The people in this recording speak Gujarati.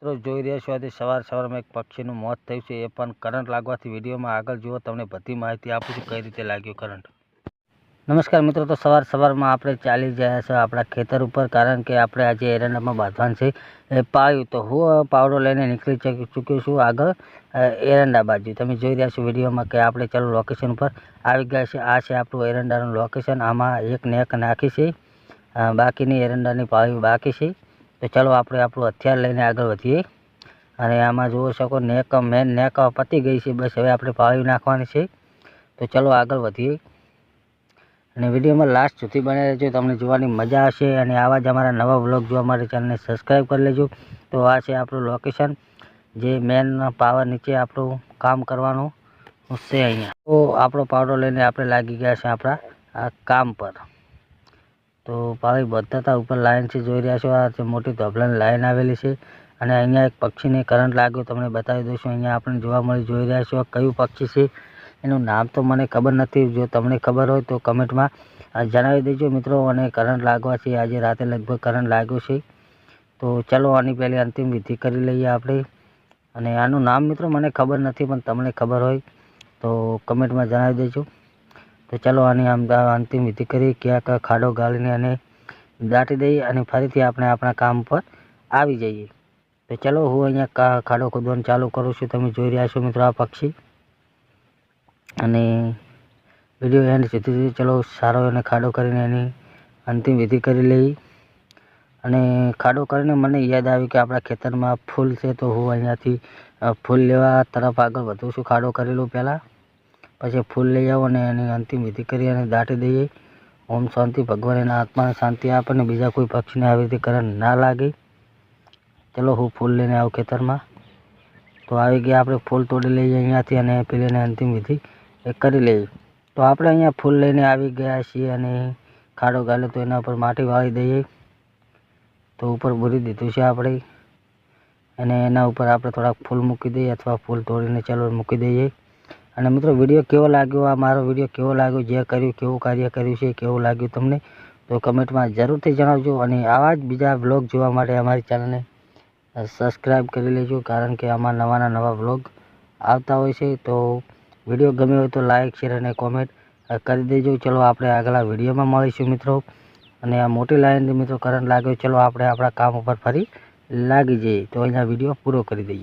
મિત્રો જોઈ રહ્યા છો આજે સવારમાં એક પક્ષીનું મોત થયું છે, એ પણ કરંટ લાગવાથી. વિડીયોમાં આગળ જુઓ, તમને બધી માહિતી આપું છું કઈ રીતે લાગ્યો કરંટ. નમસ્કાર મિત્રો, તો સવારમાં આપણે ચાલી ગયા છે આપણા ખેતર ઉપર, કારણ કે આપણે આજે એરંડામાં બાંધવાનું છે એ પાયું. તો હું પાવડો લઈને નીકળી ચૂક્યો છું આગળ એરંડા બાજુ. તમે જોઈ રહ્યા છો વિડીયોમાં કે આપણે ચાલો લોકેશન ઉપર આવી ગયા છે. આ છે આપણું એરંડાનું લોકેશન. આમાં એક નેક નાખી છે, બાકીની એરંડાની પાયું બાકી છે. તો ચાલો આપણે આપણું હથિયાર લઈને આગળ વધીએ. અને આમાં જોઈ શકો મેન નેક પતી ગઈ છે, બસ હવે આપણે પાયું નાખવાની છે. તો ચાલો આગળ વધીએ અને વિડીયોમાં લાસ્ટ સુધી બને રહેજો, તમને જોવાની મજા આવશે. અને આવા જ અમારા નવા વ્લોગ જોવા માટે ચેનલને સબસ્ક્રાઈબ કરી લેજો. તો આ છે આપણું લોકેશન, જે મેન પાવર નીચે આપણું કામ કરવાનું છે અહીંયા. તો આપણો પાવડો લઈને આપણે લાગી ગયા છે આપણા આ કામ પર. તો પાવી બધાતા ઉપર લાઈન છે, જોઈ રહ્યા છો. આ મોટી ધોબલાની લાઈન આવેલી છે. અને અહીંયા એક પક્ષીને કરંટ લાગ્યો, તમને બતાવી દઈશું. અહીંયા આપણે જોવા મળી, જોઈ રહ્યા છો કયું પક્ષી છે એનું નામ તો મને ખબર નથી. જો તમને ખબર હોય તો કમેન્ટમાં જણાવી દેજો મિત્રો. અને કરંટ લાગવાથી આજે રાતે લગભગ કરંટ લાગ્યો છે. તો ચલો આની પહેલી અંતિમ વિધિ કરી લઈએ આપણે. અને આનું નામ મિત્રો મને ખબર નથી, પણ તમને ખબર હોય તો કમેન્ટમાં જણાવી દેજો. તો ચાલો આની અંતિમ વિધિ કરી, ક્યાંક ખાડો ગાળીને અને દાટી દઈએ અને ફરીથી આપણે આપણા કામ પર આવી જઈએ. તો ચાલો હું અહીંયા ખાડો ખોદવાનું ચાલુ કરું છું. તમે જોઈ રહ્યા છો મિત્રો આ પક્ષી. અને વિડીયો એન્ડ સુધી ચલો સારો એને ખાડો કરીને એની અંતિમ વિધિ કરી લઈએ. અને ખાડો કરીને મને યાદ આવ્યું કે આપણા ખેતરમાં ફૂલ છે, તો હું અહીંયાથી ફૂલ લેવા તરફ આગળ વધું છું. ખાડો કરેલું પહેલાં, પછી ફૂલ લઈ આવો અને એની અંતિમ વિધિ કરી અને દાટી દઈએ. ઓમ શાંતિ, ભગવાન એના આત્માને શાંતિ આપે ને બીજા કોઈ પક્ષીને આવી રીતે કરંટ ના લાગે. ચલો હું ફૂલ લઈને આવું ખેતરમાં. તો આવી ગયા આપણે ફૂલ તોડી લઈએ અહીંયાથી અને પેલીને અંતિમ વિધિ કરી લઈએ. તો આપણે અહીંયા ફૂલ લઈને આવી ગયા છીએ અને ખાડો ગાળ્યો તો એના ઉપર માટી વાળી દઈએ. તો ઉપર ભૂરી દીધું છે આપણે, અને એના ઉપર આપણે થોડાક ફૂલ મૂકી દઈએ અથવા ફૂલ તોડીને ચાલો મૂકી દઈએ. અને મિત્રો વિડીયો કેવો લાગ્યો, આ મારો વિડીયો કેવો લાગ્યો, જે કર્યું કેવું કાર્ય કર્યું છે કેવું લાગ્યું તમને, તો કમેન્ટમાં જરૂરથી જણાવજો. અને આવા જ બીજા વ્લોગ જોવા માટે અમારી ચેનલને સબસ્ક્રાઈબ કરી લેજો, કારણ કે આમાં નવા વ્લોગ આવતા હોય છે. તો વિડીયો ગમ્યો હોય તો લાઇક, શેર અને કોમેન્ટ કરી દેજો. ચલો આપણે આગલા વિડીયોમાં મળીશું મિત્રો. અને આ મોટી લાઈનથી મિત્રો કરંટ લાગ્યો, ચલો આપણે આપણા કામ ઉપર ફરી લાગી જઈએ. તો અહીંયા વિડીયો પૂરો કરી દઈએ.